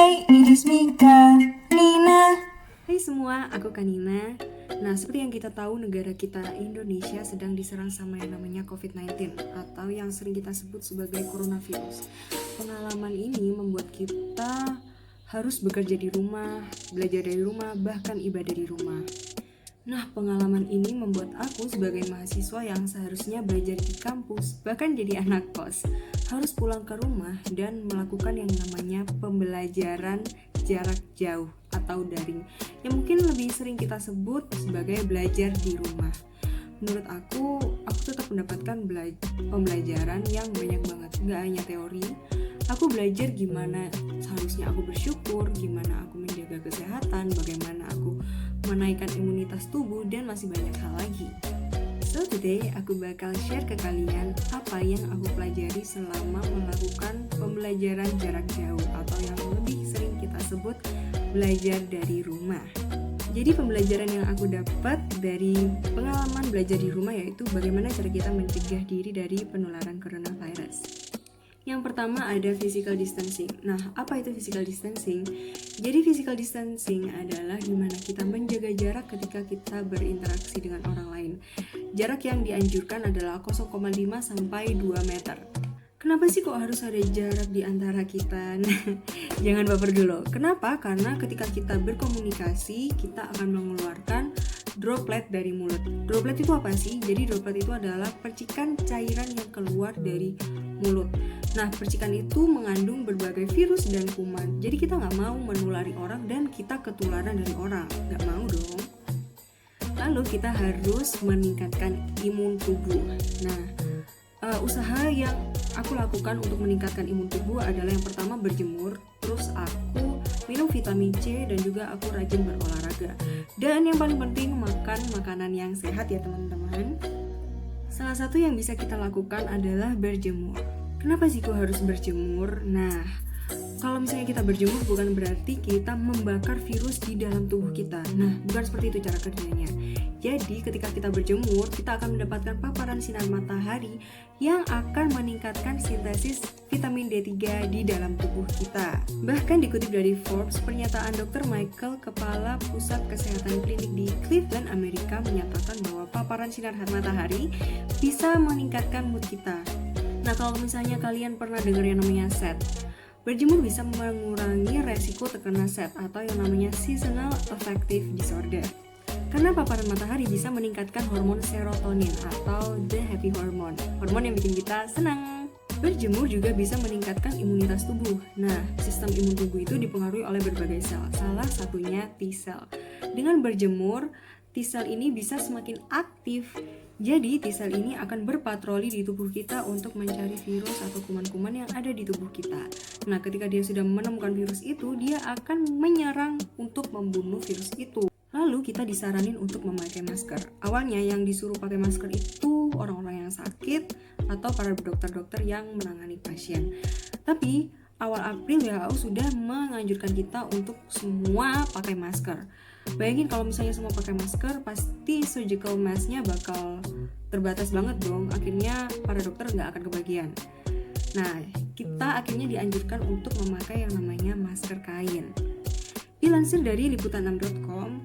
Hai, it is Mika, Nina. Hai semua, aku Kanina. Nah, seperti yang kita tahu, negara kita Indonesia sedang diserang sama yang namanya COVID-19 atau yang sering kita sebut sebagai coronavirus. Pengalaman ini membuat kita harus bekerja di rumah, belajar dari rumah, bahkan ibadah di rumah. Nah, pengalaman ini membuat aku sebagai mahasiswa yang seharusnya belajar di kampus, bahkan jadi anak kos, harus pulang ke rumah dan melakukan yang namanya pembelajaran jarak jauh atau daring, yang mungkin lebih sering kita sebut sebagai belajar di rumah. Menurut aku tetap mendapatkan pembelajaran yang banyak banget, gak hanya teori. Aku belajar gimana seharusnya aku bersyukur, gimana aku menjaga kesehatan, bagaimana aku menaikkan imunitas tubuh, dan masih banyak hal lagi. So today aku bakal share ke kalian apa yang aku pelajari selama melakukan pembelajaran jarak jauh atau yang lebih sering kita sebut belajar dari rumah. Jadi pembelajaran yang aku dapat dari pengalaman belajar di rumah yaitu bagaimana cara kita mencegah diri dari penularan coronavirus. Yang pertama ada physical distancing. Nah, apa itu physical distancing? Jadi physical distancing adalah gimana kita menjaga jarak ketika kita berinteraksi dengan orang lain. Jarak yang dianjurkan adalah 0,5 sampai 2 meter. Kenapa sih kok harus ada jarak di antara kita? Nah, jangan baper dulu. Kenapa? Karena ketika kita berkomunikasi, kita akan mengeluarkan droplet dari mulut. Droplet itu apa sih? Jadi droplet itu adalah percikan cairan yang keluar dari mulut. Nah, percikan itu mengandung berbagai virus dan kuman. Jadi kita nggak mau menulari orang dan kita ketularan dari orang. Nggak mau dong. Lalu kita harus meningkatkan imun tubuh. Nah, usaha yang aku lakukan untuk meningkatkan imun tubuh adalah yang pertama berjemur, terus aku minum vitamin C dan juga aku rajin berolahraga. Dan yang paling penting makan makanan yang sehat ya teman-teman. Salah satu yang bisa kita lakukan adalah berjemur. Kenapa sih kok harus berjemur? Nah, kalau misalnya kita berjemur bukan berarti kita membakar virus di dalam tubuh kita. Nah, bukan seperti itu cara kerjanya. Jadi, ketika kita berjemur, kita akan mendapatkan paparan sinar matahari yang akan meningkatkan sintesis vitamin D3 di dalam tubuh kita. Bahkan dikutip dari Forbes, pernyataan Dr. Michael, Kepala Pusat Kesehatan Klinik di Cleveland, Amerika, menyatakan bahwa paparan sinar matahari bisa meningkatkan mood kita. Nah, kalau misalnya kalian pernah dengar yang namanya SAD, berjemur bisa mengurangi resiko terkena SAD atau yang namanya Seasonal Affective Disorder. Karena paparan matahari bisa meningkatkan hormon serotonin atau the happy hormone, hormon yang bikin kita senang. Berjemur juga bisa meningkatkan imunitas tubuh. Nah, sistem imun tubuh itu dipengaruhi oleh berbagai sel, salah satunya T-cell. Dengan berjemur, T-cell ini bisa semakin aktif. Jadi T-cell ini akan berpatroli di tubuh kita untuk mencari virus atau kuman-kuman yang ada di tubuh kita. Nah, ketika dia sudah menemukan virus itu, dia akan menyerang untuk membunuh virus itu. Lalu kita disaranin untuk memakai masker. Awalnya yang disuruh pakai masker itu orang-orang yang sakit atau para dokter-dokter yang menangani pasien. Tapi awal April WHO sudah menganjurkan kita untuk semua pakai masker. Bayangin kalau misalnya semua pakai masker, pasti surgical mask-nya bakal terbatas banget dong. Akhirnya para dokter nggak akan kebagian. Nah, kita akhirnya dianjurkan untuk memakai yang namanya masker kain. Dilansir dari liputan6.com,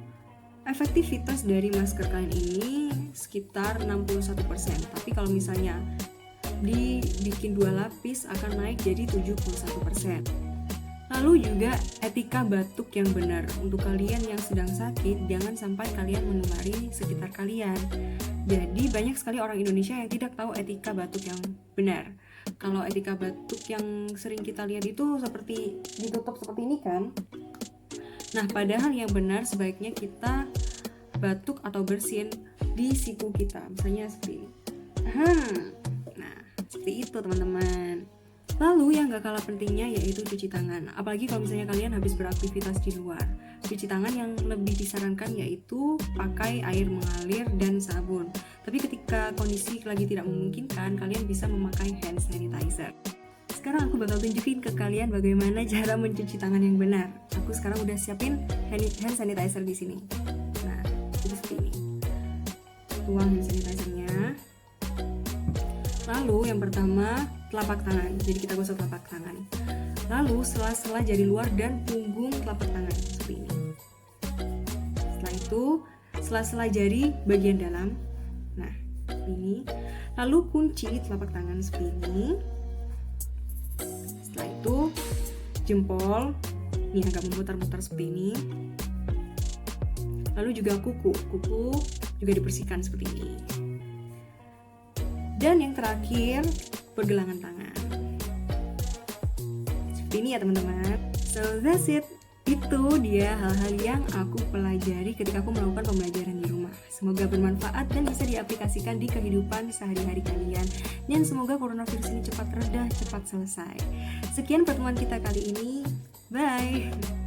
efektivitas dari masker kain ini sekitar 61%. Tapi kalau misalnya dibikin 2 lapis akan naik jadi 71%. Lalu juga etika batuk yang benar. Untuk kalian yang sedang sakit, jangan sampai kalian menulari sekitar kalian. Jadi banyak sekali orang Indonesia yang tidak tahu etika batuk yang benar. Kalau etika batuk yang sering kita lihat itu seperti ditutup seperti ini kan. Nah, padahal yang benar sebaiknya kita batuk atau bersin di siku kita. Misalnya seperti ini. Nah, seperti itu teman-teman. Lalu yang gak kalah pentingnya yaitu cuci tangan. Apalagi kalau misalnya kalian habis beraktivitas di luar. Cuci tangan yang lebih disarankan yaitu pakai air mengalir dan sabun. Tapi ketika kondisi lagi tidak memungkinkan, kalian bisa memakai hand sanitizer. Sekarang aku bakal tunjukin ke kalian bagaimana cara mencuci tangan yang benar. Aku sekarang udah siapin hand sanitizer di sini. Nah, jadi seperti ini. Tuang hand sanitizernya. Lalu yang pertama telapak tangan. Jadi kita gosok telapak tangan. Lalu sela-sela jari luar dan punggung telapak tangan seperti ini. Setelah itu sela-sela jari bagian dalam. Nah, ini. Lalu kunci telapak tangan seperti ini. Setelah itu jempol ini agak memutar-mutar seperti ini. Lalu juga kuku juga dibersihkan seperti ini. Dan yang terakhir pergelangan tangan. Seperti ini ya teman-teman. So that's it. Itu dia hal-hal yang aku pelajari ketika aku melakukan pembelajaran di rumah. Semoga bermanfaat dan bisa diaplikasikan di kehidupan sehari-hari kalian. Dan semoga coronavirus ini cepat reda, cepat selesai. Sekian pertemuan kita kali ini. Bye!